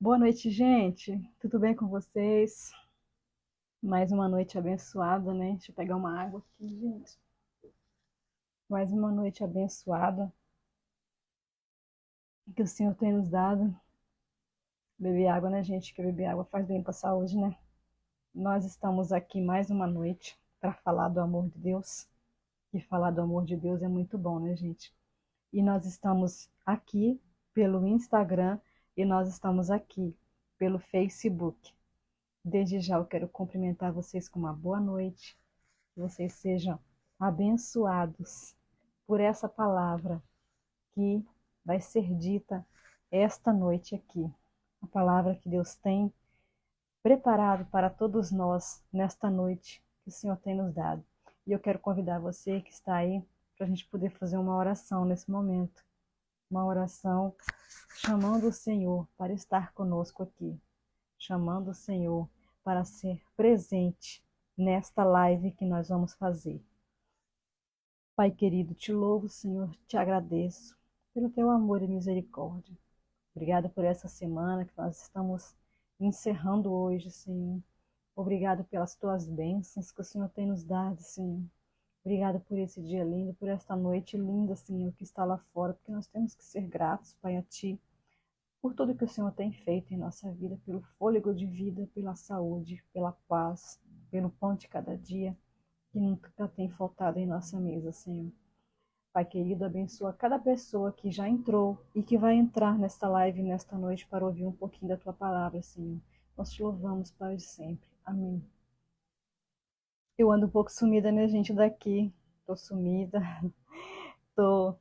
Boa noite, gente. Tudo bem com vocês? Mais uma noite abençoada, né? Deixa eu pegar uma água aqui, gente. Mais uma noite abençoada que o Senhor tem nos dado. Beber água, né, gente? Que beber água faz bem para a saúde, né? Nós estamos aqui mais uma noite para falar do amor de Deus. E falar do amor de Deus é muito bom, né, gente? E nós estamos aqui pelo Instagram e nós estamos aqui pelo Facebook. Desde já eu quero cumprimentar vocês com uma boa noite. Que vocês sejam abençoados por essa palavra que vai ser dita esta noite aqui. A palavra que Deus tem preparado para todos nós nesta noite que o Senhor tem nos dado. E eu quero convidar você que está aí para a gente poder fazer uma oração nesse momento. Uma oração chamando o Senhor para estar conosco aqui. Chamando o Senhor para ser presente nesta live que nós vamos fazer. Pai querido, te louvo, Senhor, te agradeço pelo teu amor e misericórdia. Obrigada por essa semana que nós estamos encerrando hoje, Senhor. Obrigado pelas tuas bênçãos que o Senhor tem nos dado, Senhor. Obrigada por esse dia lindo, por esta noite linda, Senhor, que está lá fora, porque nós temos que ser gratos, Pai, a Ti, por tudo que o Senhor tem feito em nossa vida, pelo fôlego de vida, pela saúde, pela paz, pelo pão de cada dia, que nunca tem faltado em nossa mesa, Senhor. Pai querido, abençoa cada pessoa que já entrou e que vai entrar nesta live nesta noite para ouvir um pouquinho da tua palavra, Senhor. Nós te louvamos para sempre. Amém. Eu ando um pouco sumida, né, gente, daqui. Tô sumida. Tô...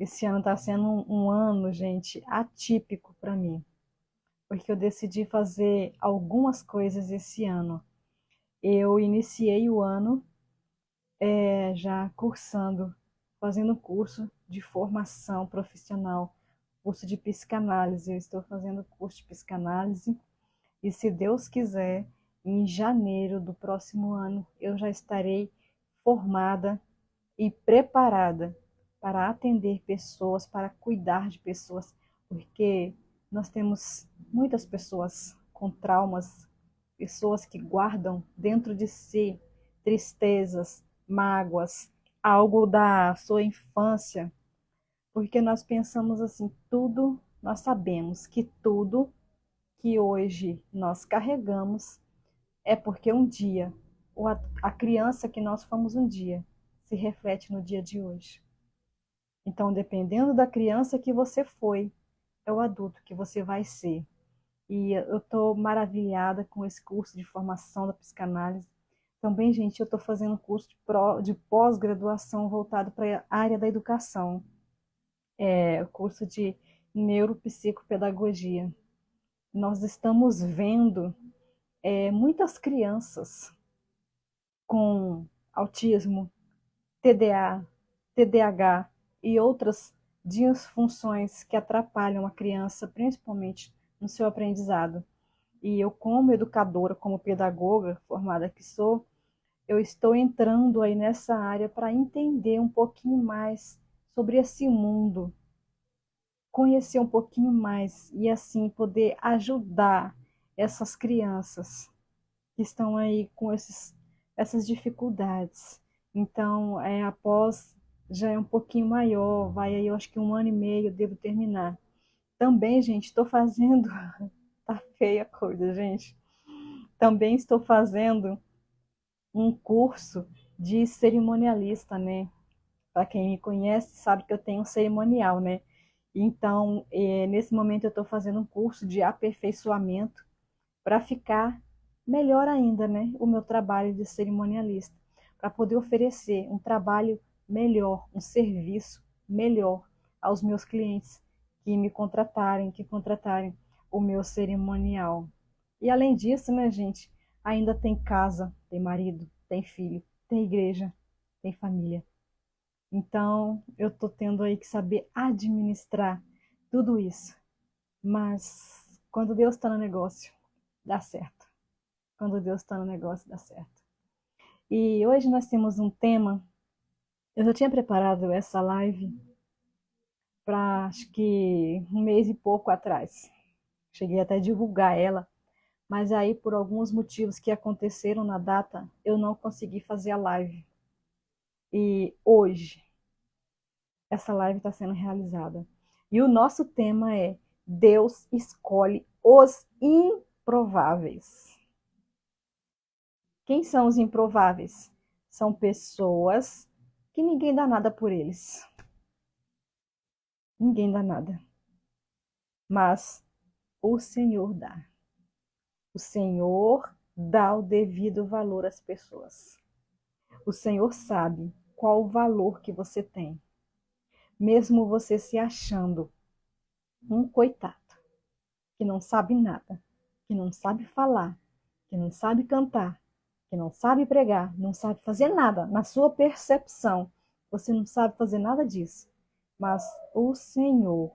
Esse ano tá sendo um ano, gente, atípico para mim, porque eu decidi fazer algumas coisas esse ano. Eu iniciei o ano já cursando, fazendo curso de formação profissional, curso de psicanálise. Eu estou fazendo curso de psicanálise e, se Deus quiser, em janeiro do próximo ano eu já estarei formada e preparada para atender pessoas, para cuidar de pessoas, porque nós temos muitas pessoas com traumas, pessoas que guardam dentro de si tristezas, mágoas, algo da sua infância, porque nós pensamos assim, tudo, nós sabemos que tudo que hoje nós carregamos é porque um dia, ou a criança que nós fomos um dia, se reflete no dia de hoje. Então, dependendo da criança que você foi, é o adulto que você vai ser. E eu estou maravilhada com esse curso de formação da psicanálise. Também, gente, eu estou fazendo um curso de pós-graduação voltado para a área da educação. O curso de neuropsicopedagogia. Nós estamos vendo muitas crianças com autismo, TDA, TDAH e outras disfunções que atrapalham a criança, principalmente no seu aprendizado. E eu, como educadora, como pedagoga formada que sou, eu estou entrando aí nessa área para entender um pouquinho mais sobre esse mundo, conhecer um pouquinho mais e assim poder ajudar essas crianças que estão aí com essas dificuldades. Então, após já é um pouquinho maior, vai aí, eu acho que um ano e meio eu devo terminar. Também, gente, estou fazendo, tá feia a coisa, gente. Também estou fazendo um curso de cerimonialista, né? Para quem me conhece, sabe que eu tenho um cerimonial, né? Então, nesse momento eu estou fazendo um curso de aperfeiçoamento para ficar melhor ainda, né, o meu trabalho de cerimonialista, para poder oferecer um trabalho melhor, um serviço melhor aos meus clientes que contratarem o meu cerimonial. E além disso, né, gente, ainda tem casa, tem marido, tem filho, tem igreja, tem família. Então, eu estou tendo aí que saber administrar tudo isso. Mas quando Deus está no negócio, dá certo. Quando Deus está no negócio, dá certo. E hoje nós temos um tema. Eu já tinha preparado essa live para acho que um mês e pouco atrás. cheguei até a divulgar ela, mas aí por alguns motivos que aconteceram na data, eu não consegui fazer a live. E hoje, essa live está sendo realizada. E o nosso tema é Deus escolhe os improváveis. Quem são os improváveis? São pessoas que ninguém dá nada por eles. Ninguém dá nada. Mas o Senhor dá. O Senhor dá o devido valor às pessoas. O Senhor sabe qual o valor que você tem. Mesmo você se achando um coitado, que não sabe nada, que não sabe falar, que não sabe cantar, que não sabe pregar, não sabe fazer nada, na sua percepção, você não sabe fazer nada disso. Mas o Senhor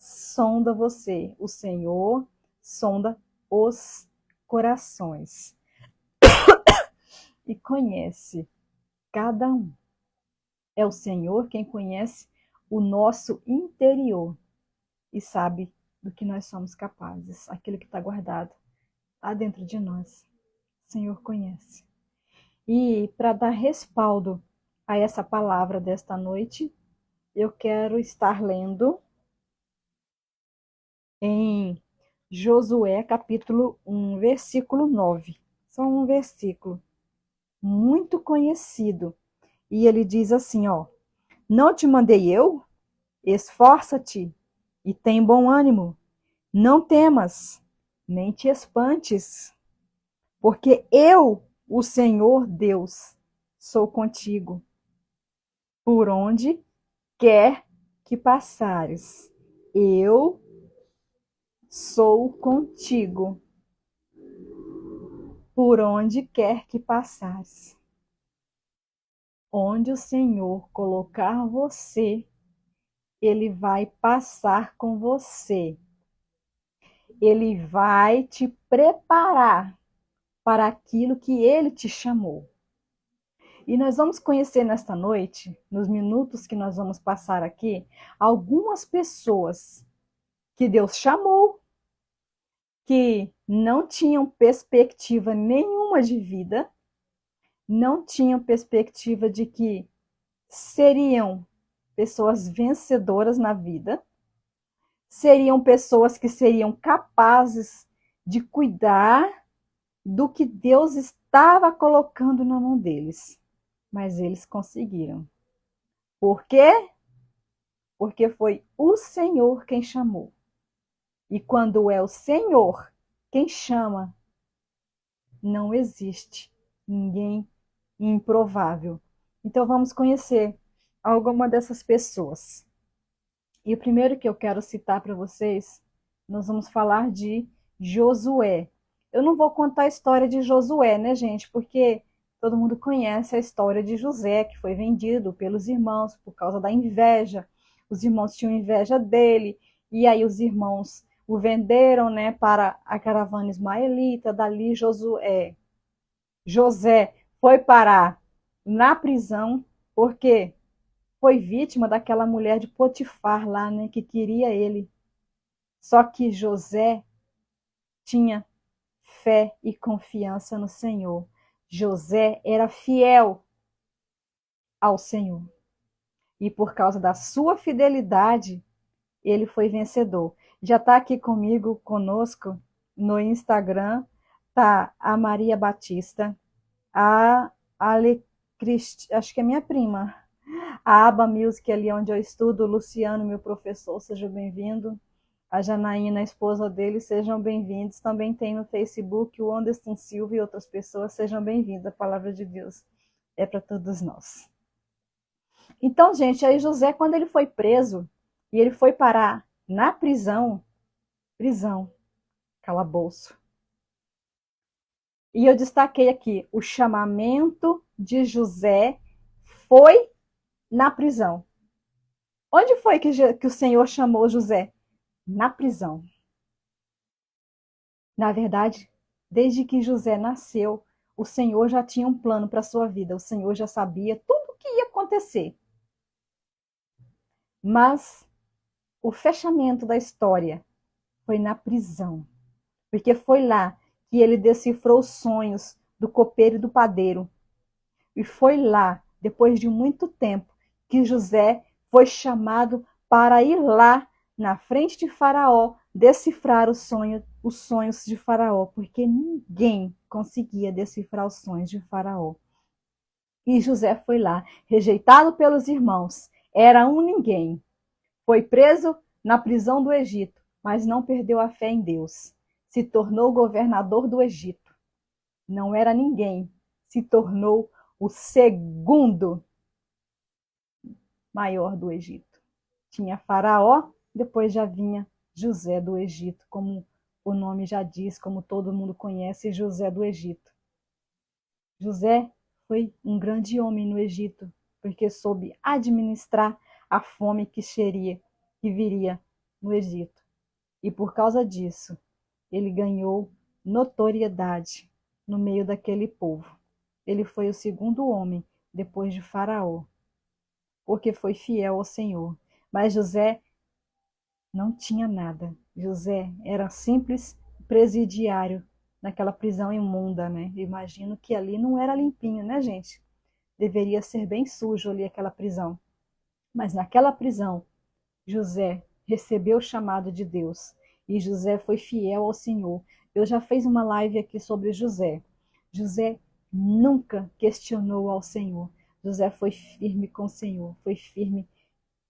sonda você, o Senhor sonda os corações e conhece cada um. É o Senhor quem conhece o nosso interior e sabe do que nós somos capazes, aquilo que está guardado lá dentro de nós. O Senhor conhece. E para dar respaldo a essa palavra desta noite, eu quero estar lendo em Josué capítulo 1, versículo 9. Só um versículo muito conhecido. E ele diz assim, ó: Não te mandei eu? Esforça-te e tem bom ânimo. Não temas, nem te espantes, porque eu, o Senhor Deus, sou contigo, por onde quer que passares. Eu sou contigo, por onde quer que passares. Onde o Senhor colocar você, Ele vai passar com você. Ele vai te preparar para aquilo que Ele te chamou. E nós vamos conhecer nesta noite, nos minutos que nós vamos passar aqui, algumas pessoas que Deus chamou, que não tinham perspectiva nenhuma de vida, não tinham perspectiva de que seriam pessoas vencedoras na vida, seriam pessoas que seriam capazes de cuidar do que Deus estava colocando na mão deles. Mas eles conseguiram. Por quê? Porque foi o Senhor quem chamou. E quando é o Senhor quem chama, não existe ninguém improvável. Então vamos conhecer alguma dessas pessoas. E o primeiro que eu quero citar para vocês, nós vamos falar de Josué. Eu não vou contar a história de Josué, né, gente? Porque todo mundo conhece a história de José, que foi vendido pelos irmãos por causa da inveja. Os irmãos tinham inveja dele, e aí os irmãos o venderam, né, para a caravana ismaelita. Dali José foi parar na prisão, porque foi vítima daquela mulher de Potifar lá, né, que queria ele. Só que José tinha fé e confiança no Senhor. José era fiel ao Senhor. E por causa da sua fidelidade, ele foi vencedor. Já está aqui comigo, conosco, no Instagram, tá a Maria Batista, a Ale acho que é minha prima, a Aba Music, ali onde eu estudo, o Luciano, meu professor, seja bem-vindo. A Janaína, a esposa dele, sejam bem-vindos. Também tem no Facebook o Anderson Silva e outras pessoas, sejam bem-vindos. A palavra de Deus é para todos nós. Então, gente, aí José, quando ele foi preso, e ele foi parar na prisão, calabouço. E eu destaquei aqui, o chamamento de José foi na prisão. Onde foi que o Senhor chamou José? Na prisão. Na verdade, desde que José nasceu, o Senhor já tinha um plano para a sua vida. O Senhor já sabia tudo o que ia acontecer. Mas o fechamento da história Foi na prisão. Porque foi lá que ele decifrou os sonhos do copeiro e do padeiro. E foi lá, depois de muito tempo, que José foi chamado para ir lá na frente de Faraó decifrar os sonhos de Faraó, porque ninguém conseguia decifrar os sonhos de Faraó. E José foi lá, rejeitado pelos irmãos, era um ninguém. Foi preso na prisão do Egito, mas não perdeu a fé em Deus. Se tornou governador do Egito. Não era ninguém, se tornou o segundo maior do Egito. Tinha Faraó, depois já vinha José do Egito, como o nome já diz, como todo mundo conhece, José do Egito. José foi um grande homem no Egito, porque soube administrar a fome que viria no Egito. E por causa disso, ele ganhou notoriedade no meio daquele povo. Ele foi o segundo homem depois de Faraó, porque foi fiel ao Senhor. Mas José não tinha nada. José era simples presidiário naquela prisão imunda, né? Imagino que ali não era limpinho, né, gente? Deveria ser bem sujo ali aquela prisão. Mas naquela prisão, José recebeu o chamado de Deus e José foi fiel ao Senhor. Eu já fiz uma live aqui sobre José. José nunca questionou ao Senhor. José foi firme com o Senhor, foi firme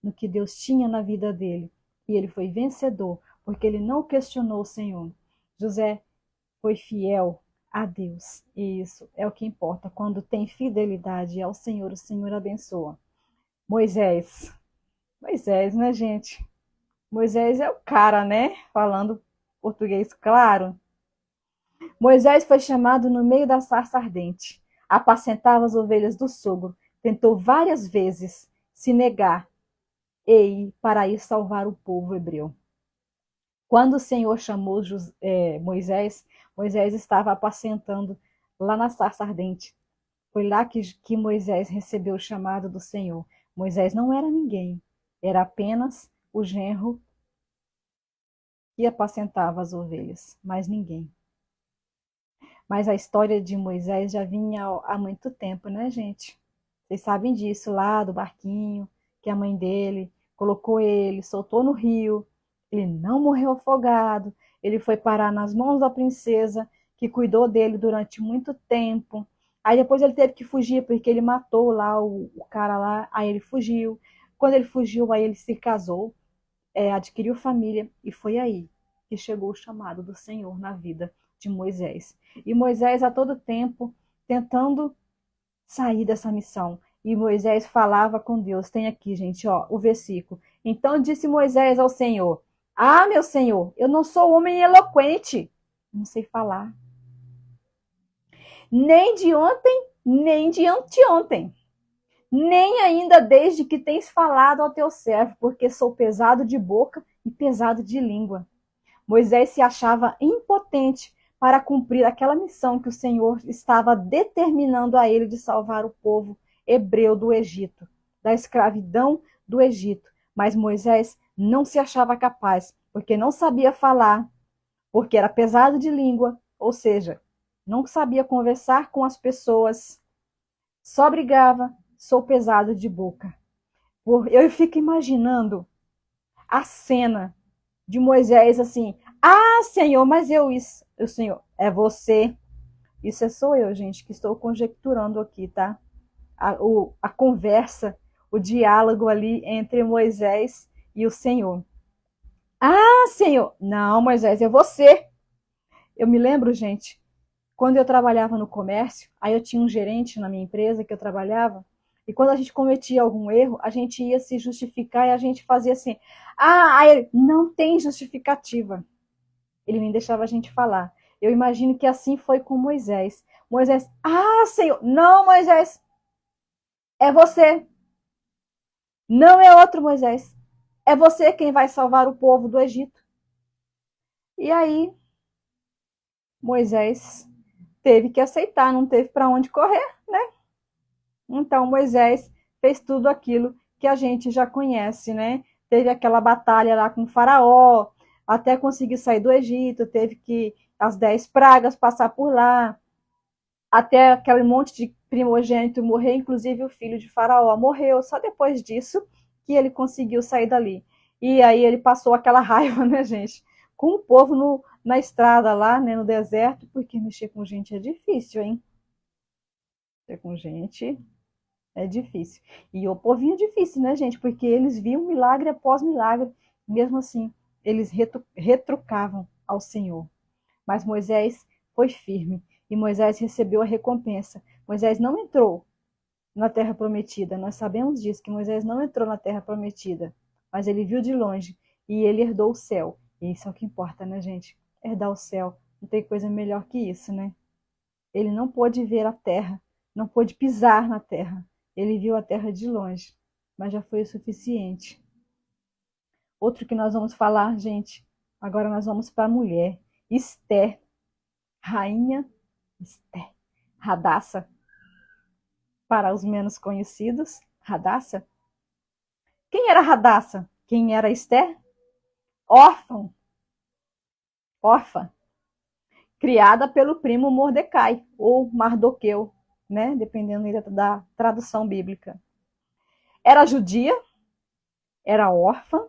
no que Deus tinha na vida dele. E ele foi vencedor, porque ele não questionou o Senhor. José foi fiel a Deus. E isso é o que importa. Quando tem fidelidade ao Senhor, o Senhor abençoa. Moisés. Moisés, né, gente? Moisés é o cara, né? Falando português claro. Moisés foi chamado no meio da sarça ardente. Apacentava as ovelhas do sogro. Tentou várias vezes se negar e ir para ir salvar o povo hebreu. Quando o Senhor chamou Moisés, Moisés estava apacentando lá na sarça ardente. Foi lá que Moisés recebeu o chamado do Senhor. Moisés não era ninguém, era apenas o genro que apacentava as ovelhas, mais ninguém. Mas a história de Moisés já vinha há muito tempo, né, gente? Vocês sabem disso lá do barquinho, que a mãe dele colocou ele, soltou no rio. Ele não morreu afogado. Ele foi parar nas mãos da princesa, que cuidou dele durante muito tempo. Aí depois ele teve que fugir, porque ele matou lá o cara lá. Aí ele fugiu. Quando ele fugiu, aí ele se casou, adquiriu família. E foi aí que chegou o chamado do Senhor na vida de Moisés. E Moisés, a todo tempo, tentando sair dessa missão. E Moisés falava com Deus. Tem aqui, gente, ó, o versículo. Então disse Moisés ao Senhor: Ah, meu Senhor, eu não sou homem eloquente, não sei falar, nem de ontem, nem de anteontem, nem ainda desde que tens falado ao teu servo, porque sou pesado de boca e pesado de língua. Moisés se achava impotente para cumprir aquela missão que o Senhor estava determinando a ele de salvar o povo hebreu do Egito, da escravidão do Egito. Mas Moisés não se achava capaz, porque não sabia falar, porque era pesado de língua, ou seja, não sabia conversar com as pessoas, só brigava, sou pesado de boca. Eu fico imaginando a cena de Moisés assim: Ah, Senhor, mas isso. O Senhor, é você. Isso sou eu, gente, que estou conjecturando aqui, tá? A conversa, o diálogo ali entre Moisés e o Senhor. Ah, Senhor! Não, Moisés, é você. Eu me lembro, gente, quando eu trabalhava no comércio, aí eu tinha um gerente na minha empresa que eu trabalhava, e quando a gente cometia algum erro, a gente ia se justificar e a gente fazia assim: Ah, aí ele, não tem justificativa. Ele nem deixava a gente falar. Eu imagino que assim foi com Moisés. Moisés, ah, Senhor, não, Moisés, é você. Não é outro Moisés. É você quem vai salvar o povo do Egito. E aí, Moisés teve que aceitar, não teve para onde correr, né? Então, Moisés fez tudo aquilo que a gente já conhece, né? Teve aquela batalha lá com o faraó, até conseguir sair do Egito, teve que as 10 pragas passar por lá, até aquele monte de primogênito morrer, inclusive o filho de Faraó morreu. Só depois disso que ele conseguiu sair dali. E aí ele passou aquela raiva, né, gente? Com o povo na estrada lá, né, no deserto, porque mexer com gente é difícil, hein? Mexer com gente é difícil. E o povinho é difícil, né, gente? Porque eles viam milagre após milagre. Mesmo assim, eles retrucavam ao Senhor. Mas Moisés foi firme e Moisés recebeu a recompensa. Moisés não entrou na terra prometida. Nós sabemos disso, que Moisés não entrou na terra prometida, mas ele viu de longe e ele herdou o céu. E isso é o que importa, né, gente? Herdar o céu. Não tem coisa melhor que isso, né? Ele não pôde ver a terra, não pôde pisar na terra. Ele viu a terra de longe, mas já foi o suficiente. Outro que nós vamos falar, gente, agora nós vamos para a mulher, Esther, rainha Esther, Radassa, para os menos conhecidos, Radassa. Quem era Radassa? Quem era Esther? Órfã, órfã, criada pelo primo Mordecai, ou Mardoqueu, né? Dependendo da tradução bíblica. Era judia, era órfã,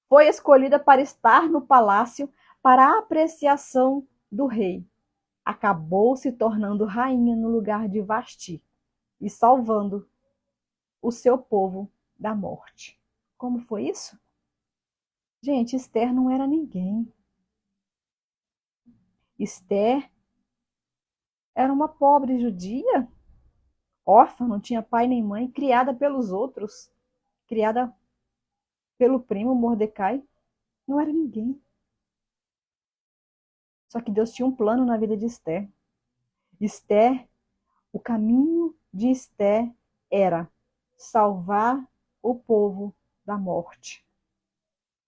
foi escolhida para estar no palácio para a apreciação do rei. Acabou se tornando rainha no lugar de Vasti e salvando o seu povo da morte. Como foi isso? Gente, Esther não era ninguém. Esther era uma pobre judia, órfã, não tinha pai nem mãe, criada pelos outros, criada pelo primo Mordecai. Não era ninguém. Só que Deus tinha um plano na vida de Esther. Esther, o caminho de Esther era salvar o povo da morte.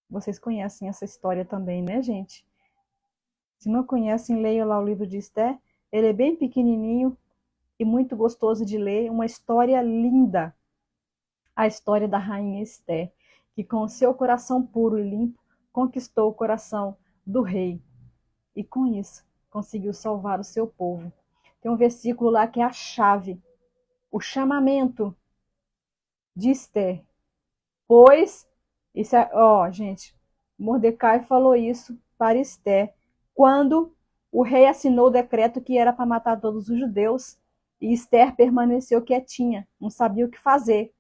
Vocês conhecem essa história também, né, gente? Se não conhecem, leiam lá o livro de Esther. Ele é bem pequenininho e muito gostoso de ler. Uma história linda. A história da rainha Esther, que com o seu coração puro e limpo conquistou o coração do rei. E com isso, conseguiu salvar o seu povo. Tem um versículo lá que é a chave, o chamamento de Esther. Pois, isso é, ó, gente, Mordecai falou isso para Esther quando o rei assinou o decreto que era para matar todos os judeus e Esther permaneceu quietinha, não sabia o que fazer.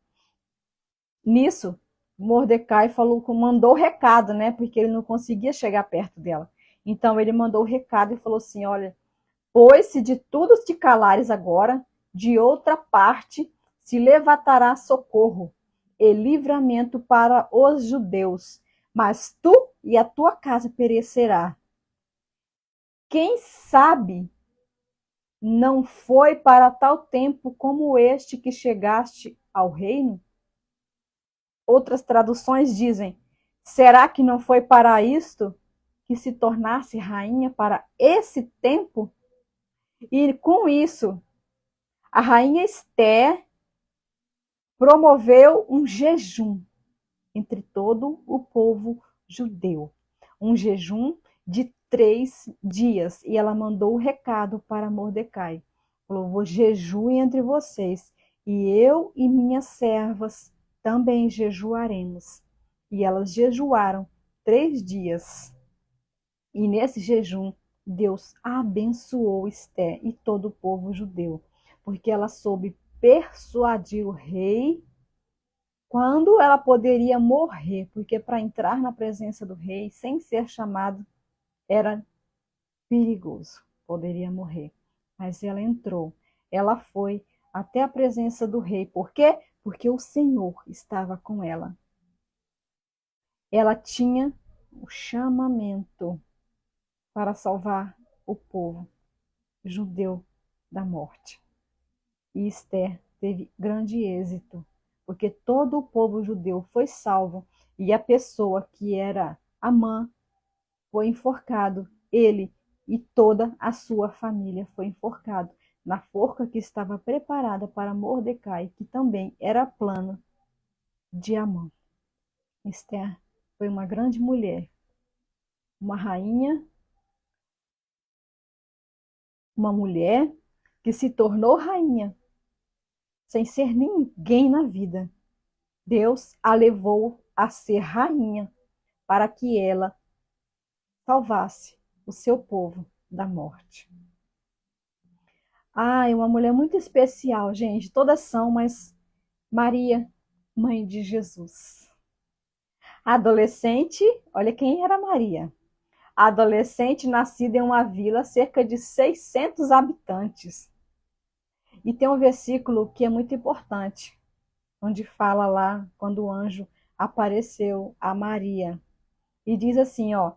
Nisso, Mordecai falou, mandou o recado, né? Porque ele não conseguia chegar perto dela. Então ele mandou o recado e falou assim: olha, pois se de tudo te calares agora, de outra parte se levantará socorro e livramento para os judeus, mas tu e a tua casa perecerá. Quem sabe não foi para tal tempo como este que chegaste ao reino? Outras traduções dizem: será que não foi para isto que se tornasse rainha para esse tempo? E com isso, a rainha Esther promoveu um jejum entre todo o povo judeu. Um jejum de 3 dias. E ela mandou o recado para Mordecai. Falou: vou jejuem entre vocês. E eu e minhas servas também jejuaremos. E elas jejuaram 3 dias. E nesse jejum, Deus abençoou Esther e todo o povo judeu, porque ela soube persuadir o rei quando ela poderia morrer, porque para entrar na presença do rei sem ser chamado era perigoso, poderia morrer. Mas ela entrou, ela foi até a presença do rei. Por quê? Porque o Senhor estava com ela. Ela tinha o chamamento para salvar o povo judeu da morte. E Esther teve grande êxito, porque todo o povo judeu foi salvo e a pessoa que era Amã foi enforcado, ele e toda a sua família foi enforcado na forca que estava preparada para Mordecai, que também era plano de Amã. Esther foi uma grande mulher uma rainha, uma mulher que se tornou rainha sem ser ninguém na vida. Deus a levou a ser rainha para que ela salvasse o seu povo da morte. É uma mulher muito especial, gente. Todas são, mas Maria, mãe de Jesus. Adolescente, olha quem era Maria. Adolescente nascida em uma vila, cerca de 600 habitantes. E tem um versículo que é muito importante, onde fala lá quando o anjo apareceu a Maria. E diz assim, ó: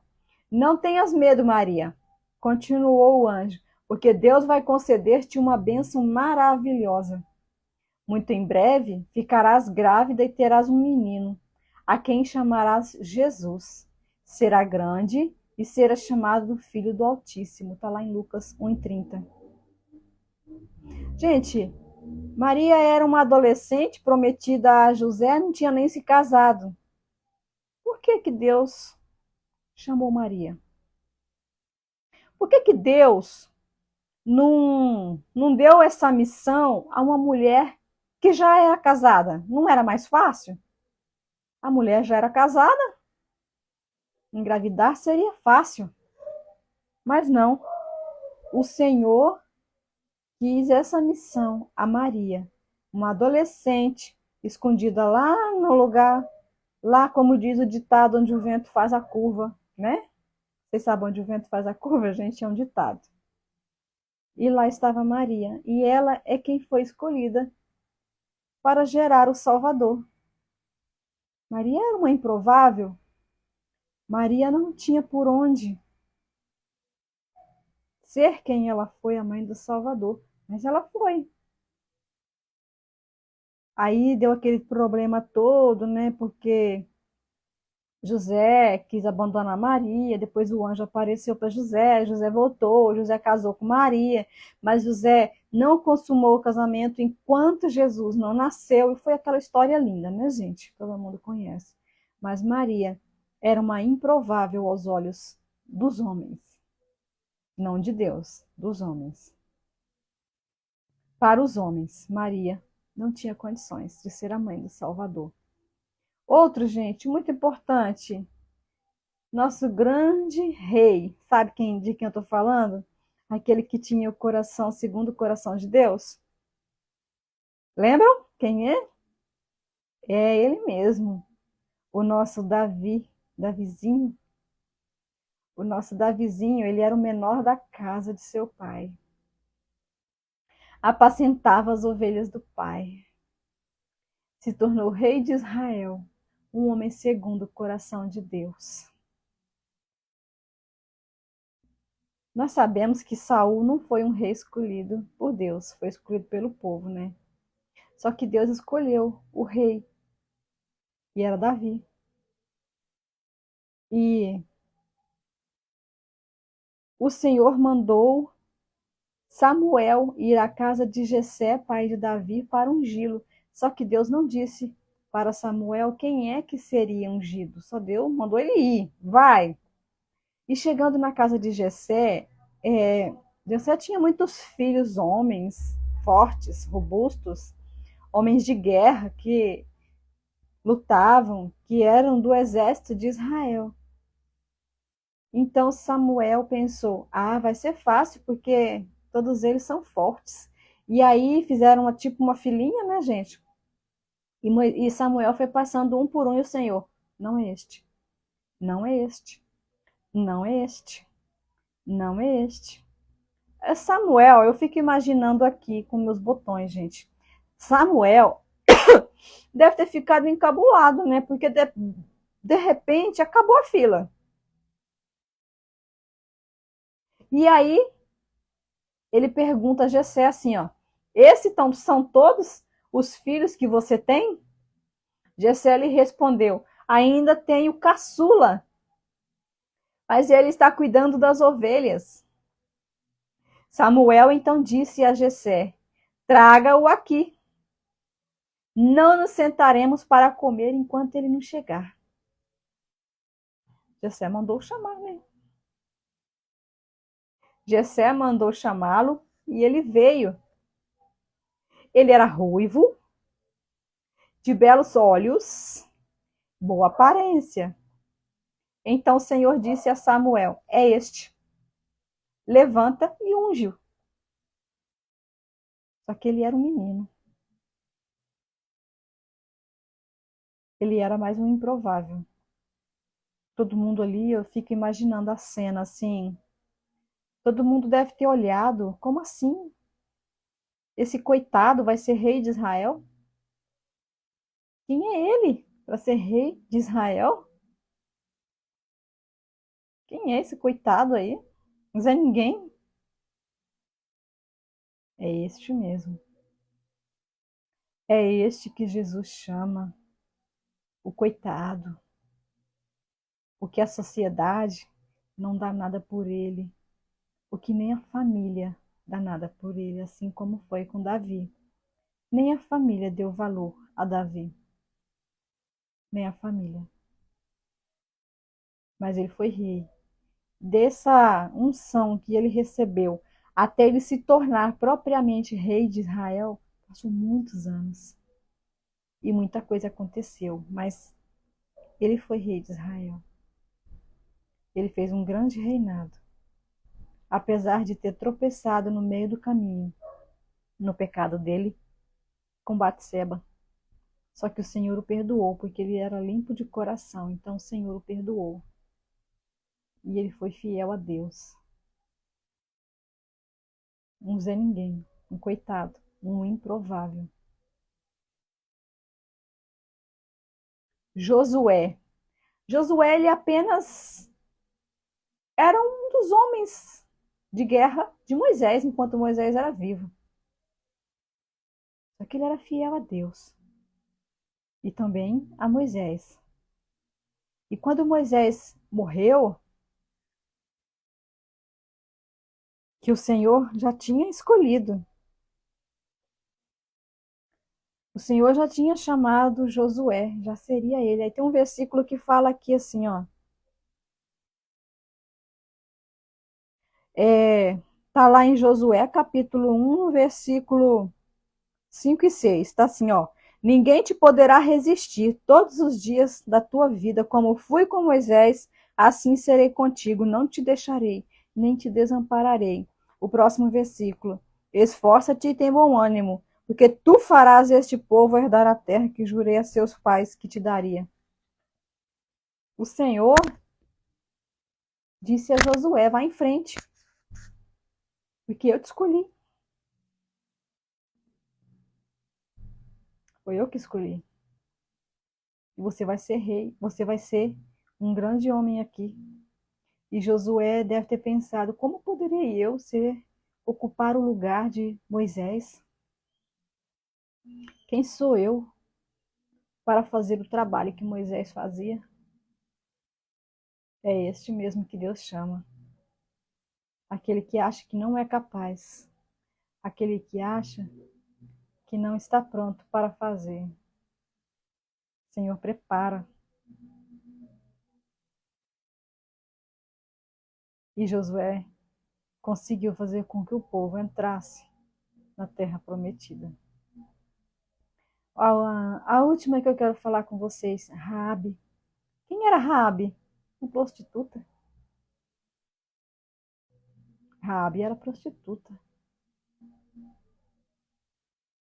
não tenhas medo, Maria, continuou o anjo, porque Deus vai conceder-te uma bênção maravilhosa. Muito em breve ficarás grávida e terás um menino, a quem chamarás Jesus. Será grande e será chamado Filho do Altíssimo. Está lá em Lucas 1:30. Gente, Maria era uma adolescente prometida a José, não tinha nem se casado. Por que que Deus chamou Maria? Por que que Deus não deu essa missão a uma mulher que já era casada? Não era mais fácil? A mulher já era casada, engravidar seria fácil. Mas não, o Senhor quis essa missão a Maria, uma adolescente escondida lá no lugar, lá como diz o ditado, onde o vento faz a curva, né? Vocês sabem onde o vento faz a curva, gente? É um ditado. E lá estava Maria, e ela é quem foi escolhida para gerar o Salvador. Maria era uma improvável. Maria não tinha por onde ser quem ela foi, a mãe do Salvador, mas ela foi. Aí deu aquele problema todo, né? Porque José quis abandonar Maria, depois o anjo apareceu para José, José voltou, José casou com Maria, mas José não consumou o casamento enquanto Jesus não nasceu, e foi aquela história linda, né, gente? Todo mundo conhece. Mas Maria era uma improvável aos olhos dos homens, não de Deus, dos homens. Para os homens, Maria não tinha condições de ser a mãe do Salvador. Outro, gente, muito importante, nosso grande rei. Sabe de quem eu estou falando? Aquele que tinha o coração segundo o coração de Deus. Lembram quem é? É ele mesmo, o nosso Davi, Davizinho. O nosso Davizinho, ele era o menor da casa de seu pai. Apacentava as ovelhas do pai. Se tornou rei de Israel, um homem segundo o coração de Deus. Nós sabemos que Saul não foi um rei escolhido por Deus, foi escolhido pelo povo, né? Só que Deus escolheu o rei, e era Davi. E o Senhor mandou Samuel ir à casa de Jessé, pai de Davi, para ungí-lo. Só que Deus não disse para Samuel quem é que seria ungido. Só Deus mandou ele ir, vai. E chegando na casa de Jessé, Jessé tinha muitos filhos, homens fortes, robustos, homens de guerra que lutavam, que eram do exército de Israel. Então Samuel pensou: vai ser fácil, porque todos eles são fortes. E aí fizeram tipo uma filinha, né, gente? E Samuel foi passando um por um, e o Senhor: não é este, não é este, não é este, não é este. Samuel, eu fico imaginando aqui com meus botões, gente. Samuel deve ter ficado encabulado, né? Porque de repente acabou a fila. E aí ele pergunta a Jessé assim, ó: esses são todos os filhos que você tem? Jessé lhe respondeu: ainda tenho caçula, mas ele está cuidando das ovelhas. Samuel então disse a Jessé: traga-o aqui. Não nos sentaremos para comer enquanto ele não chegar. Jessé mandou chamar, né? Jessé mandou chamá-lo e ele veio. Ele era ruivo, de belos olhos, boa aparência. Então o Senhor disse a Samuel: é este, levanta e unge-o. Só que ele era um menino. Ele era mais um improvável. Todo mundo ali, eu fico imaginando a cena assim. Todo mundo deve ter olhado, como assim? Esse coitado vai ser rei de Israel? Quem é ele para ser rei de Israel? Quem é esse coitado aí? Não é ninguém. É este mesmo. É este que Jesus chama o coitado. O que a sociedade não dá nada por ele. O que nem a família dá nada por ele, assim como foi com Davi. Nem a família deu valor a Davi. Nem a família. Mas ele foi rei. Dessa unção que ele recebeu até ele se tornar propriamente rei de Israel, passou muitos anos. E muita coisa aconteceu, mas ele foi rei de Israel. Ele fez um grande reinado, apesar de ter tropeçado no meio do caminho, no pecado dele com Batseba. Só que o Senhor o perdoou, porque ele era limpo de coração, então o Senhor o perdoou. E ele foi fiel a Deus. Um Zé Ninguém, um coitado, um improvável. Josué. Josué, ele apenas era um dos homens de guerra de Moisés, enquanto Moisés era vivo. Só que ele era fiel a Deus e também a Moisés. E quando Moisés morreu, que o Senhor já tinha escolhido, o Senhor já tinha chamado Josué, já seria ele. Aí tem um versículo que fala aqui assim, ó. Tá lá em Josué, capítulo 1, versículo 5 e 6. Tá assim, ó. Ninguém te poderá resistir todos os dias da tua vida, como fui com Moisés, assim serei contigo, não te deixarei, nem te desampararei. O próximo versículo. Esforça-te e tem bom ânimo, porque tu farás este povo herdar a terra que jurei a seus pais que te daria. O Senhor disse a Josué: vai em frente, porque eu te escolhi. Foi eu que escolhi. E você vai ser rei, você vai ser um grande homem aqui. E Josué deve ter pensado: como poderia eu ocupar o lugar de Moisés? Quem sou eu para fazer o trabalho que Moisés fazia? É este mesmo que Deus chama. Aquele que acha que não é capaz. Aquele que acha que não está pronto para fazer. Senhor, prepara. E Josué conseguiu fazer com que o povo entrasse na terra prometida. A última que eu quero falar com vocês, Raabe. Quem era Raabe? Uma prostituta. Raabe era prostituta.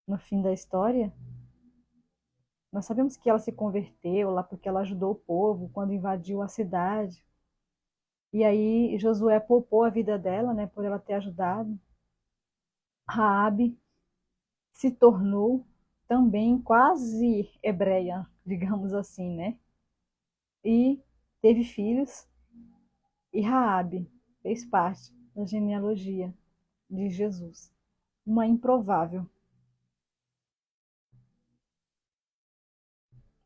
No fim da história, nós sabemos que ela se converteu lá porque ela ajudou o povo quando invadiu a cidade. E aí Josué poupou a vida dela, né, por ela ter ajudado. Raabe se tornou também quase hebreia, digamos assim, né? E teve filhos. E Raabe fez parte da genealogia de Jesus. Uma improvável,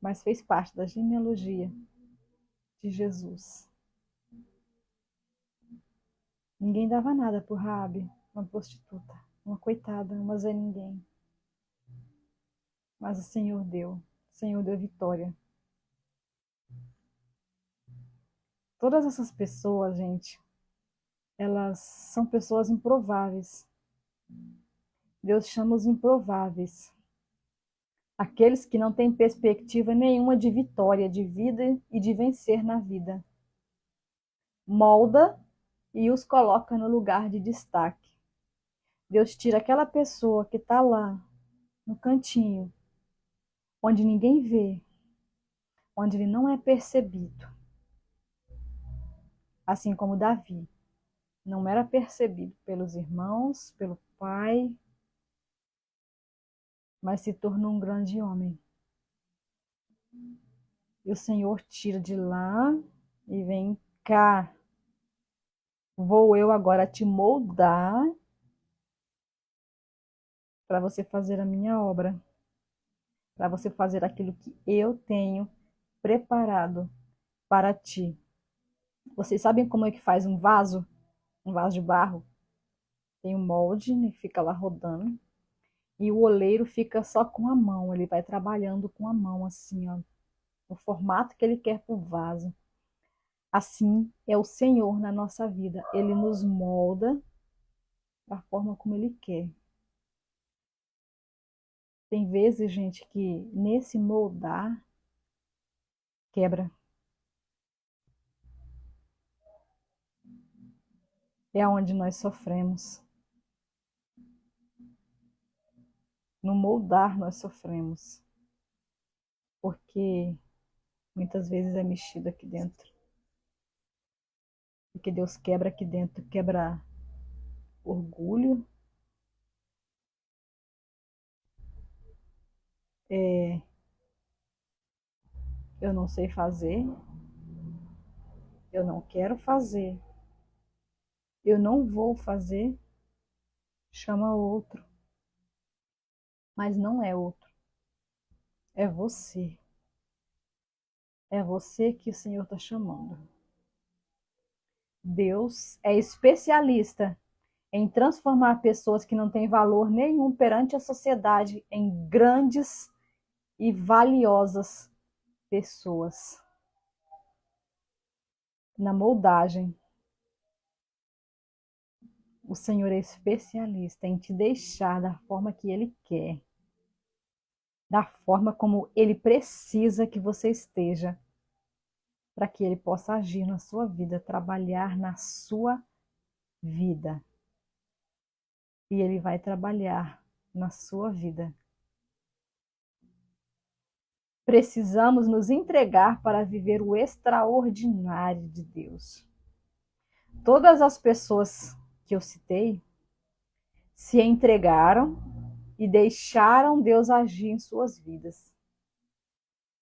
mas fez parte da genealogia de Jesus. Ninguém dava nada por Raabe, uma prostituta, uma coitada, uma Zé Ninguém. Mas o Senhor deu vitória. Todas essas pessoas, gente, elas são pessoas improváveis. Deus chama os improváveis. Aqueles que não têm perspectiva nenhuma de vitória, de vida e de vencer na vida. Molda e os coloca no lugar de destaque. Deus tira aquela pessoa que está lá, no cantinho, onde ninguém vê, onde ele não é percebido. Assim como Davi não era percebido pelos irmãos, pelo pai, mas se tornou um grande homem. E o Senhor tira de lá e vem cá. Vou eu agora te moldar para você fazer a minha obra, para você fazer aquilo que eu tenho preparado para ti. Vocês sabem como é que faz um vaso? Um vaso de barro? Tem um molde, né, que fica lá rodando. E o oleiro fica só com a mão. Ele vai trabalhando com a mão, assim, ó, no formato que ele quer para o vaso. Assim é o Senhor na nossa vida. Ele nos molda da forma como ele quer. Tem vezes, gente, que nesse moldar quebra. É onde nós sofremos. No moldar nós sofremos. Porque muitas vezes é mexido aqui dentro. Porque Deus quebra aqui dentro, quebra orgulho, eu não sei fazer, eu não quero fazer, eu não vou fazer, chama outro. Mas não é outro, é você. É você que o Senhor está chamando. Deus é especialista em transformar pessoas que não têm valor nenhum perante a sociedade em grandes e valiosas pessoas. Na moldagem, o Senhor é especialista em te deixar da forma que Ele quer, da forma como Ele precisa que você esteja, para que Ele possa agir na sua vida, trabalhar na sua vida. E Ele vai trabalhar na sua vida. Precisamos nos entregar para viver o extraordinário de Deus. Todas as pessoas que eu citei se entregaram e deixaram Deus agir em suas vidas.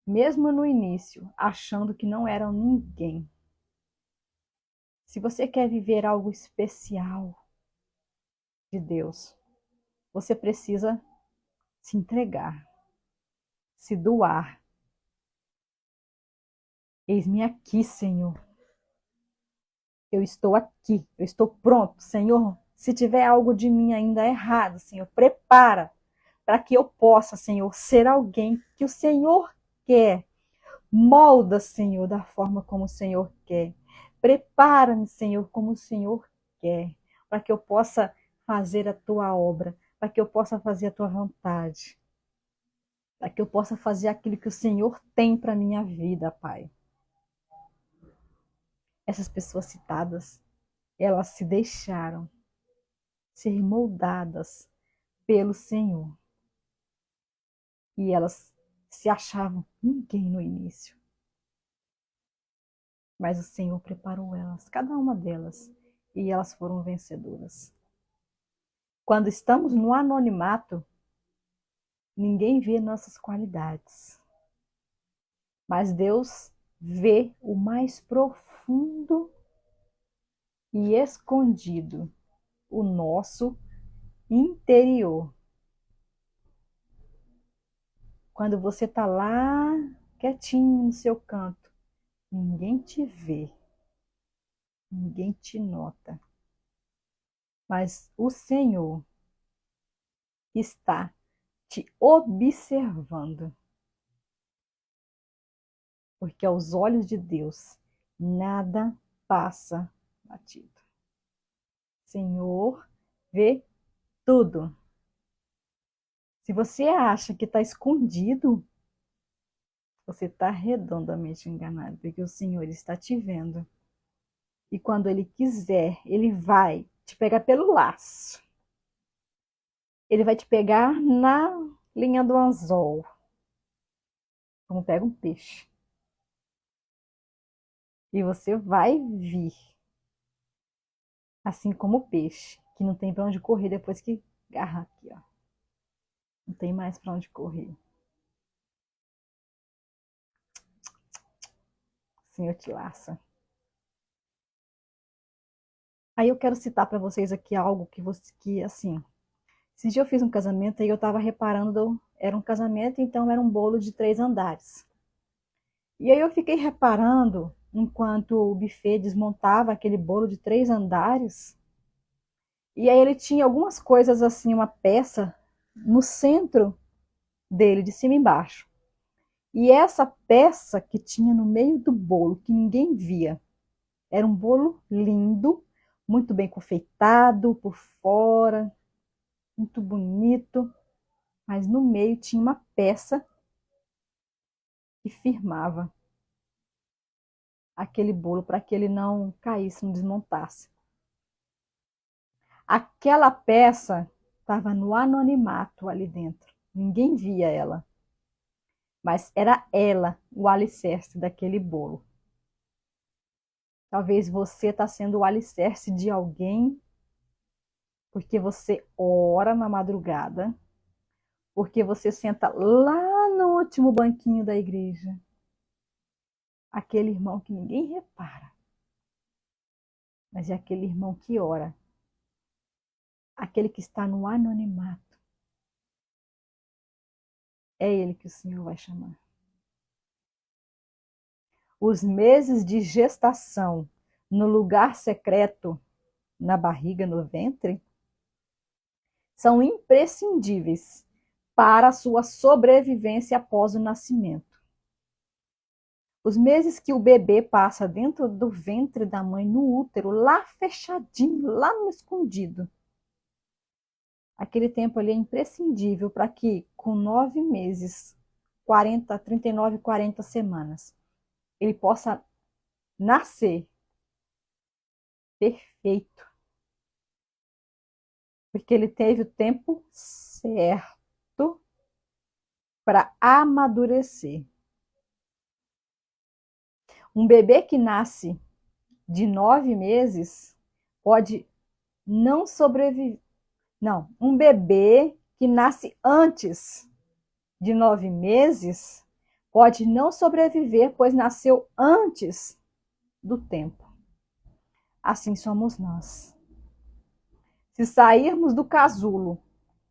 Mesmo no início, achando que não eram ninguém. Se você quer viver algo especial de Deus, você precisa se entregar, se doar. Eis-me aqui, Senhor. Eu estou aqui, eu estou pronto, Senhor. Se tiver algo de mim ainda errado, Senhor, prepara para que eu possa, Senhor, ser alguém que o Senhor quer. Molda, Senhor, da forma como o Senhor quer. Prepara-me, Senhor, como o Senhor quer, para que eu possa fazer a tua obra, para que eu possa fazer a tua vontade, para que eu possa fazer aquilo que o Senhor tem para minha vida, Pai. Essas pessoas citadas, elas se deixaram ser moldadas pelo Senhor. E elas se achavam ninguém no início. Mas o Senhor preparou elas, cada uma delas, e elas foram vencedoras. Quando estamos no anonimato, ninguém vê nossas qualidades. Mas Deus vê o mais profundo e escondido, o nosso interior. Quando você está lá, quietinho no seu canto, ninguém te vê, ninguém te nota. Mas o Senhor está te observando. Porque aos olhos de Deus, nada passa batido. Senhor vê tudo. Se você acha que está escondido, você está redondamente enganado, porque o Senhor está te vendo. E quando Ele quiser, Ele vai te pegar pelo laço. Ele vai te pegar na linha do anzol, como pega um peixe. E você vai vir, assim como o peixe, que não tem para onde correr depois que agarra aqui, ó. Não tem mais para onde correr. O Senhor te laça. Aí eu quero citar para vocês aqui algo que assim, esse dia eu fiz um casamento e eu estava reparando, era um casamento, então era um bolo de 3 andares. E aí eu fiquei reparando, enquanto o buffet desmontava aquele bolo de 3 andares, e aí ele tinha algumas coisas assim, uma peça no centro dele, de cima e embaixo. E essa peça que tinha no meio do bolo, que ninguém via, era um bolo lindo, muito bem confeitado por fora, muito bonito, mas no meio tinha uma peça que firmava aquele bolo para que ele não caísse, não desmontasse. Aquela peça estava no anonimato ali dentro. Ninguém via ela. Mas era ela o alicerce daquele bolo. Talvez você está sendo o alicerce de alguém porque você ora na madrugada, porque você senta lá no último banquinho da igreja. Aquele irmão que ninguém repara, mas é aquele irmão que ora. Aquele que está no anonimato. É ele que o Senhor vai chamar. Os meses de gestação no lugar secreto, na barriga, no ventre, são imprescindíveis para a sua sobrevivência após o nascimento. Os meses que o bebê passa dentro do ventre da mãe, no útero, lá fechadinho, lá no escondido, aquele tempo ali é imprescindível para que, com 9 meses, 39, 40 semanas, ele possa nascer perfeito. Porque ele teve o tempo certo para amadurecer. Um bebê que nasce de 9 meses pode não sobreviver. Não, um bebê que nasce antes de 9 meses pode não sobreviver, pois nasceu antes do tempo. Assim somos nós. Se sairmos do casulo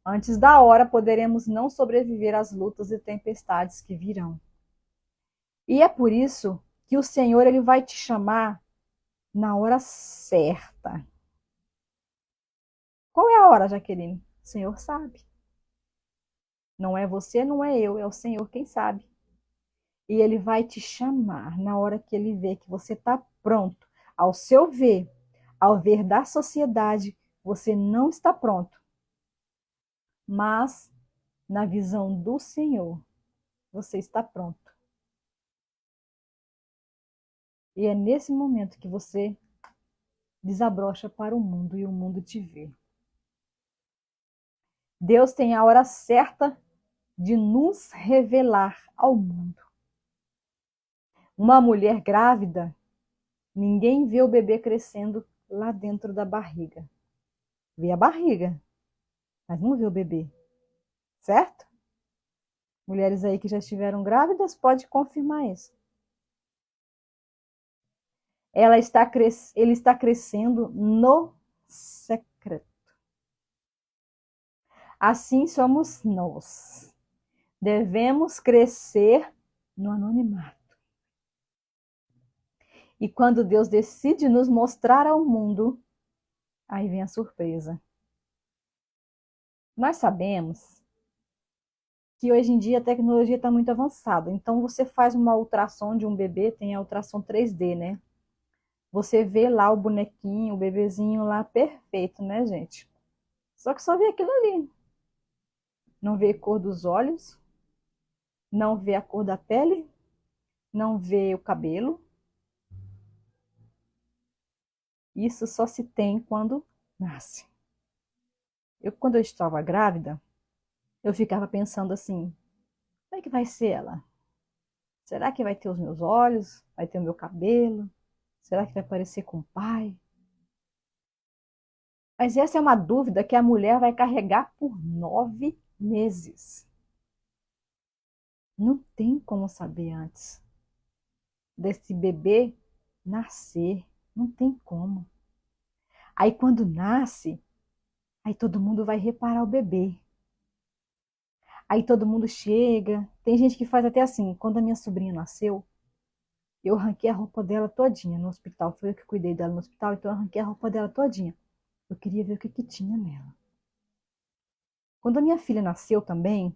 antes da hora, poderemos não sobreviver às lutas e tempestades que virão. E é por isso que o Senhor ele vai te chamar na hora certa. Qual é a hora, Jaqueline? O Senhor sabe. Não é você, não é eu, é o Senhor quem sabe. E ele vai te chamar na hora que ele vê que você está pronto. Ao seu ver, ao ver da sociedade, você não está pronto. Mas, na visão do Senhor, você está pronto. E é nesse momento que você desabrocha para o mundo e o mundo te vê. Deus tem a hora certa de nos revelar ao mundo. Uma mulher grávida, ninguém vê o bebê crescendo lá dentro da barriga. Vê a barriga, mas não vê o bebê. Certo? Mulheres aí que já estiveram grávidas podem confirmar isso. Ele está crescendo no secreto. Assim somos nós. Devemos crescer no anonimato. E quando Deus decide nos mostrar ao mundo, aí vem a surpresa. Nós sabemos que hoje em dia a tecnologia está muito avançada. Então você faz uma ultrassom de um bebê, tem a ultrassom 3D, né? Você vê lá o bonequinho, o bebezinho lá perfeito, né, gente? Só que só vê aquilo ali. Não vê a cor dos olhos, não vê a cor da pele, não vê o cabelo. Isso só se tem quando nasce. Quando eu estava grávida, eu ficava pensando assim: como é que vai ser ela? Será que vai ter os meus olhos? Vai ter o meu cabelo? Será que vai parecer com o pai? Mas essa é uma dúvida que a mulher vai carregar por 9 meses. Não tem como saber antes desse bebê nascer. Não tem como. Aí quando nasce, aí todo mundo vai reparar o bebê. Aí todo mundo chega. Tem gente que faz até assim. Quando a minha sobrinha nasceu, eu arranquei a roupa dela todinha no hospital. Foi eu que cuidei dela no hospital, então eu arranquei a roupa dela todinha. Eu queria ver o que que tinha nela. Quando a minha filha nasceu também,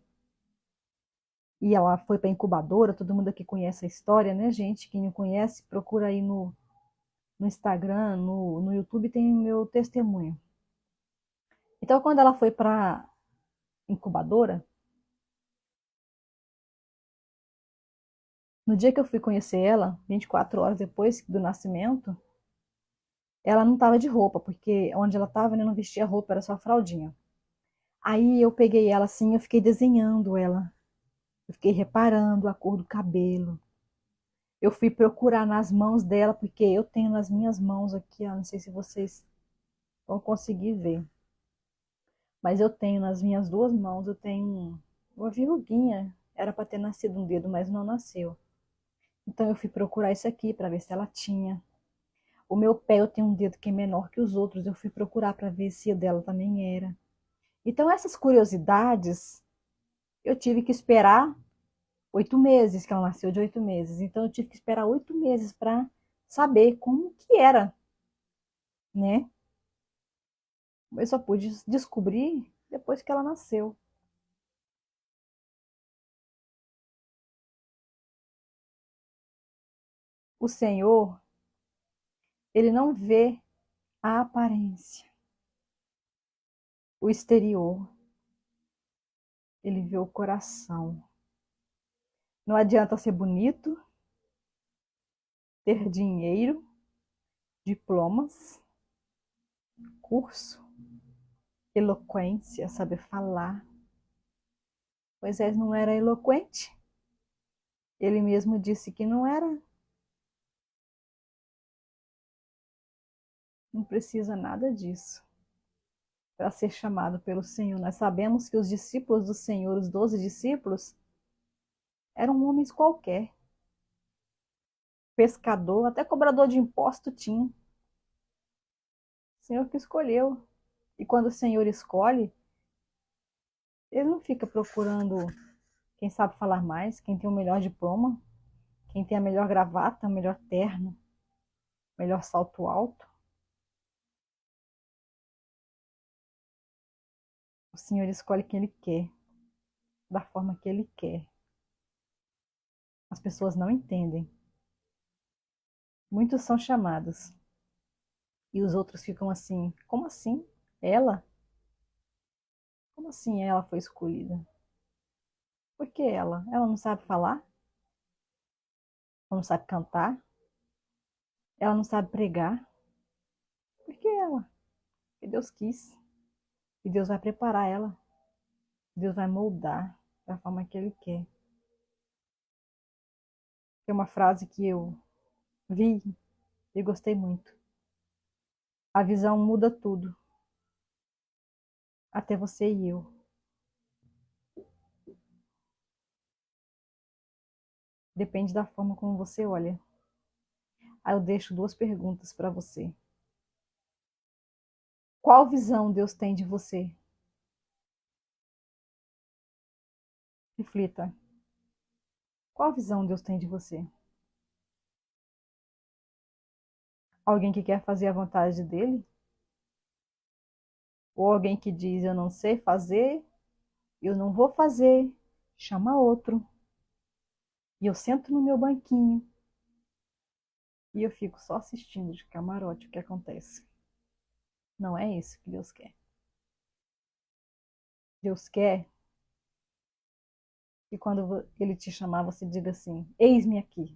e ela foi para a incubadora, todo mundo aqui conhece a história, né, gente? Quem não conhece, procura aí no Instagram, no YouTube, tem o meu testemunho. Então, quando ela foi para incubadora, no dia que eu fui conhecer ela, 24 horas depois do nascimento, ela não estava de roupa, porque onde ela estava, né, não vestia roupa, era só fraldinha. Aí eu peguei ela assim, eu fiquei desenhando ela. Eu fiquei reparando a cor do cabelo. Eu fui procurar nas mãos dela, porque eu tenho nas minhas mãos aqui, ó, não sei se vocês vão conseguir ver. Mas eu tenho nas minhas duas mãos, eu tenho uma verruguinha. Era para ter nascido um dedo, mas não nasceu. Então eu fui procurar isso aqui para ver se ela tinha. O meu pé eu tenho um dedo que é menor que os outros, eu fui procurar para ver se o dela também era. Então essas curiosidades eu tive que esperar 8 meses, que ela nasceu de 8 meses. Então eu tive que esperar 8 meses para saber como que era, né? Eu só pude descobrir depois que ela nasceu. O Senhor, ele não vê a aparência, o exterior, ele vê o coração. Não adianta ser bonito, ter dinheiro, diplomas, curso, eloquência, saber falar. Moisés não era eloquente, ele mesmo disse que não era. Não precisa nada disso para ser chamado pelo Senhor. Nós sabemos que os discípulos do Senhor, os 12 discípulos, eram homens qualquer. Pescador, até cobrador de imposto tinha. O Senhor que escolheu. E quando o Senhor escolhe, ele não fica procurando quem sabe falar mais, quem tem o melhor diploma, quem tem a melhor gravata, o melhor terno, o melhor salto alto. O Senhor escolhe quem Ele quer, da forma que Ele quer. As pessoas não entendem. Muitos são chamados. E os outros ficam assim: como assim? Ela? Como assim ela foi escolhida? Por que ela? Ela não sabe falar? Ela não sabe cantar? Ela não sabe pregar? Por que ela? Porque Deus quis. E Deus vai preparar ela. Deus vai moldar da forma que Ele quer. Tem uma frase que eu vi e gostei muito. A visão muda tudo, até você e eu. Depende da forma como você olha. Aí eu deixo duas perguntas para você. Qual visão Deus tem de você? Reflita. Qual visão Deus tem de você? Alguém que quer fazer a vontade dele? Ou alguém que diz: eu não sei fazer, eu não vou fazer, chama outro. E eu sento no meu banquinho e eu fico só assistindo de camarote o que acontece. Não é isso que Deus quer. Deus quer que quando Ele te chamar, você diga assim: eis-me aqui,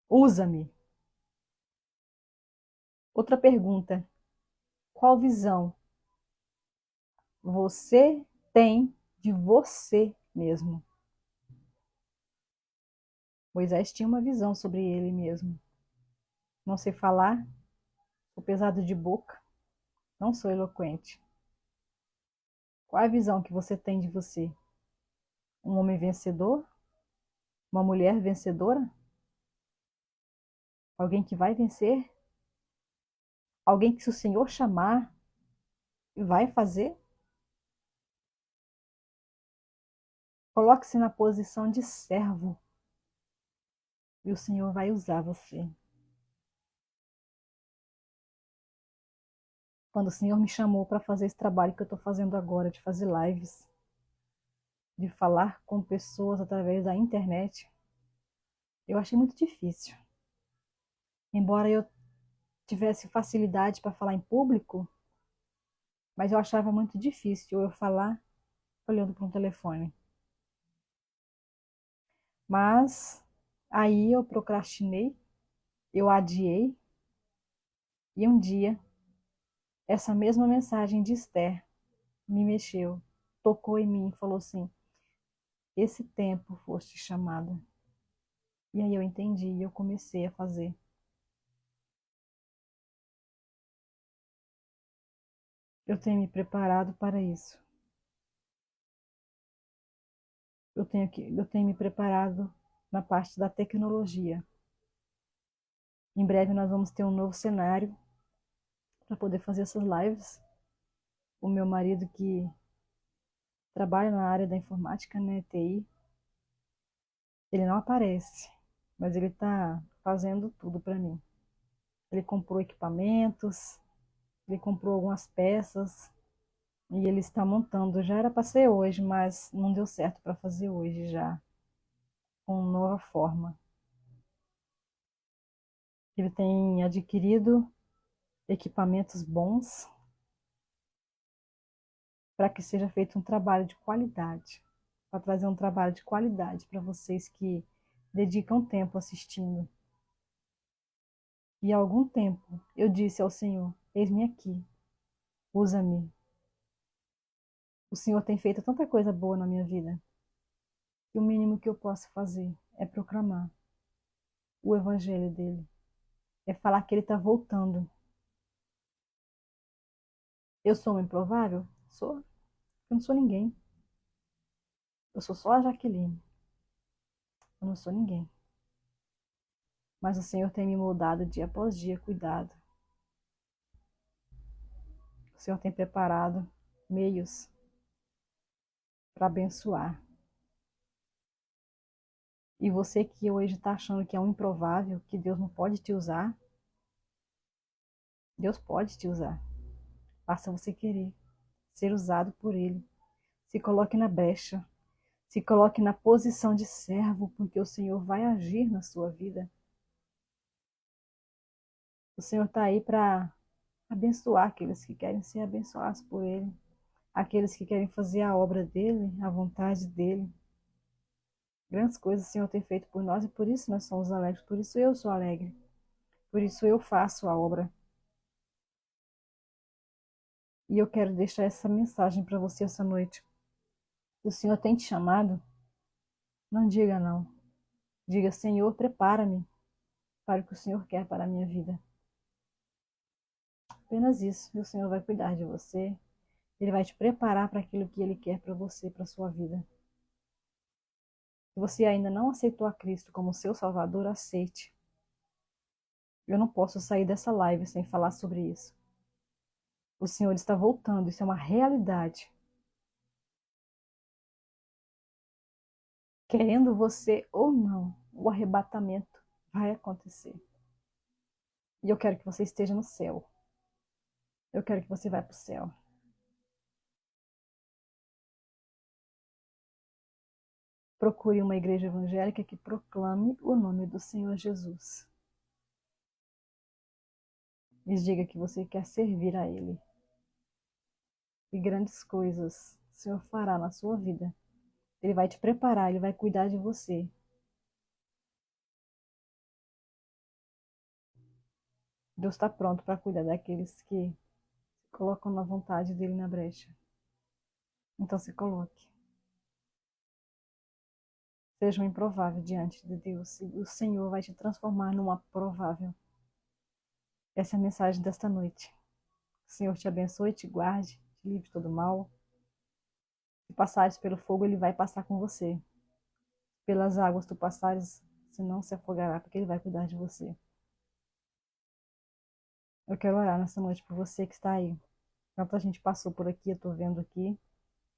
usa-me. Outra pergunta: qual visão você tem de você mesmo? Moisés tinha uma visão sobre ele mesmo. Não sei falar, sou pesado de boca, não sou eloquente. Qual a visão que você tem de você? Um homem vencedor? Uma mulher vencedora? Alguém que vai vencer? Alguém que, se o Senhor chamar, vai fazer? Coloque-se na posição de servo e o Senhor vai usar você. Quando o Senhor me chamou para fazer esse trabalho que eu estou fazendo agora, de fazer lives, de falar com pessoas através da internet, eu achei muito difícil. Embora eu tivesse facilidade para falar em público, mas eu achava muito difícil eu falar olhando para um telefone. Mas aí eu procrastinei, eu adiei, e um dia essa mesma mensagem de Esther me mexeu, tocou em mim e falou assim: esse tempo foste chamada. E aí eu entendi e eu comecei a fazer. Eu tenho me preparado para isso. Eu tenho me preparado na parte da tecnologia. Em breve nós vamos ter um novo cenário para poder fazer essas lives. O meu marido, que trabalha na área da informática, né, TI, ele não aparece, mas ele está fazendo tudo para mim. Ele comprou equipamentos, ele comprou algumas peças e ele está montando. Já era para ser hoje, mas não deu certo para fazer hoje já, com nova forma. Ele tem adquirido equipamentos bons para que seja feito um trabalho de qualidade, para trazer um trabalho de qualidade para vocês que dedicam tempo assistindo. E há algum tempo eu disse ao Senhor: eis-me aqui, usa-me. O Senhor tem feito tanta coisa boa na minha vida, que o mínimo que eu posso fazer é proclamar o evangelho dele, é falar que ele está voltando. Eu sou uma improvável? Sou. Eu não sou ninguém. Eu sou só a Jaqueline. Eu não sou ninguém. Mas o Senhor tem me moldado dia após dia, cuidado. O Senhor tem preparado meios para abençoar. E você que hoje está achando que é um improvável, que Deus não pode te usar, Deus pode te usar. Basta você querer ser usado por Ele. Se coloque na brecha. Se coloque na posição de servo, porque o Senhor vai agir na sua vida. O Senhor está aí para abençoar aqueles que querem ser abençoados por Ele. Aqueles que querem fazer a obra dEle, a vontade dEle. Grandes coisas o Senhor tem feito por nós e por isso nós somos alegres. Por isso eu sou alegre. Por isso eu faço a obra. E eu quero deixar essa mensagem para você essa noite. Se o Senhor tem te chamado, não diga não. Diga: Senhor, prepara-me para o que o Senhor quer para a minha vida. Apenas isso. E o Senhor vai cuidar de você. Ele vai te preparar para aquilo que Ele quer para você, para a sua vida. Se você ainda não aceitou a Cristo como seu Salvador, aceite. Eu não posso sair dessa live sem falar sobre isso. O Senhor está voltando, isso é uma realidade. Querendo você ou não, o arrebatamento vai acontecer. E eu quero que você esteja no céu. Eu quero que você vá para o céu. Procure uma igreja evangélica que proclame o nome do Senhor Jesus. e diga que você quer servir a Ele. E grandes coisas o Senhor fará na sua vida. Ele vai te preparar, Ele vai cuidar de você. Deus está pronto para cuidar daqueles que se colocam na vontade dele na brecha. Então se coloque. Seja um improvável diante de Deus. E o Senhor vai te transformar numa provável. Essa é a mensagem desta noite. O Senhor te abençoe, te guarde, te livre de todo mal. Se passares pelo fogo, Ele vai passar com você. Pelas águas tu passares, você não se afogará, porque Ele vai cuidar de você. Eu quero orar nessa noite por você que está aí. Tanta gente passou por aqui, eu estou vendo aqui.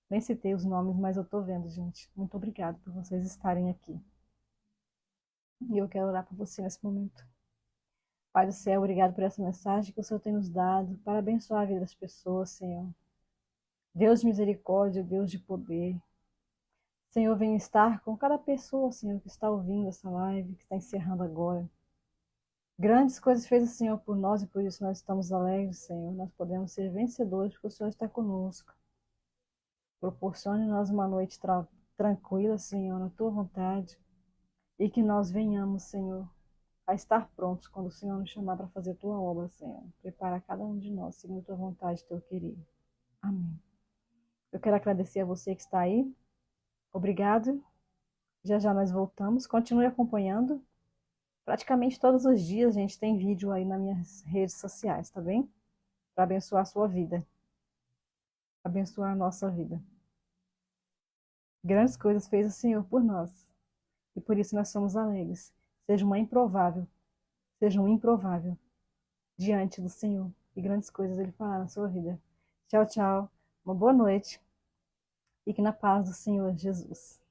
Nem citei os nomes, mas eu estou vendo, gente. Muito obrigada por vocês estarem aqui. E eu quero orar por você nesse momento. Pai do céu, obrigado por essa mensagem que o Senhor tem nos dado para abençoar a vida das pessoas, Senhor. Deus de misericórdia, Deus de poder. Senhor, venha estar com cada pessoa, Senhor, que está ouvindo essa live, que está encerrando agora. Grandes coisas fez o Senhor por nós e por isso nós estamos alegres, Senhor. Nós podemos ser vencedores porque o Senhor está conosco. Proporcione-nos uma noite tranquila, Senhor, na tua vontade. E que nós venhamos, Senhor, a estar prontos quando o Senhor nos chamar para fazer a tua obra, Senhor. Prepara cada um de nós, segundo a tua vontade, teu querido. Amém. Eu quero agradecer a você que está aí. Obrigado. Já já nós voltamos. Continue acompanhando. Praticamente todos os dias a gente tem vídeo aí nas minhas redes sociais, tá bem? Para abençoar a sua vida. Abençoar a nossa vida. Grandes coisas fez o Senhor por nós. E por isso nós somos alegres. Seja uma improvável. Seja um improvável diante do Senhor. E grandes coisas Ele fará na sua vida. Tchau, tchau. Uma boa noite. Fique na paz do Senhor Jesus.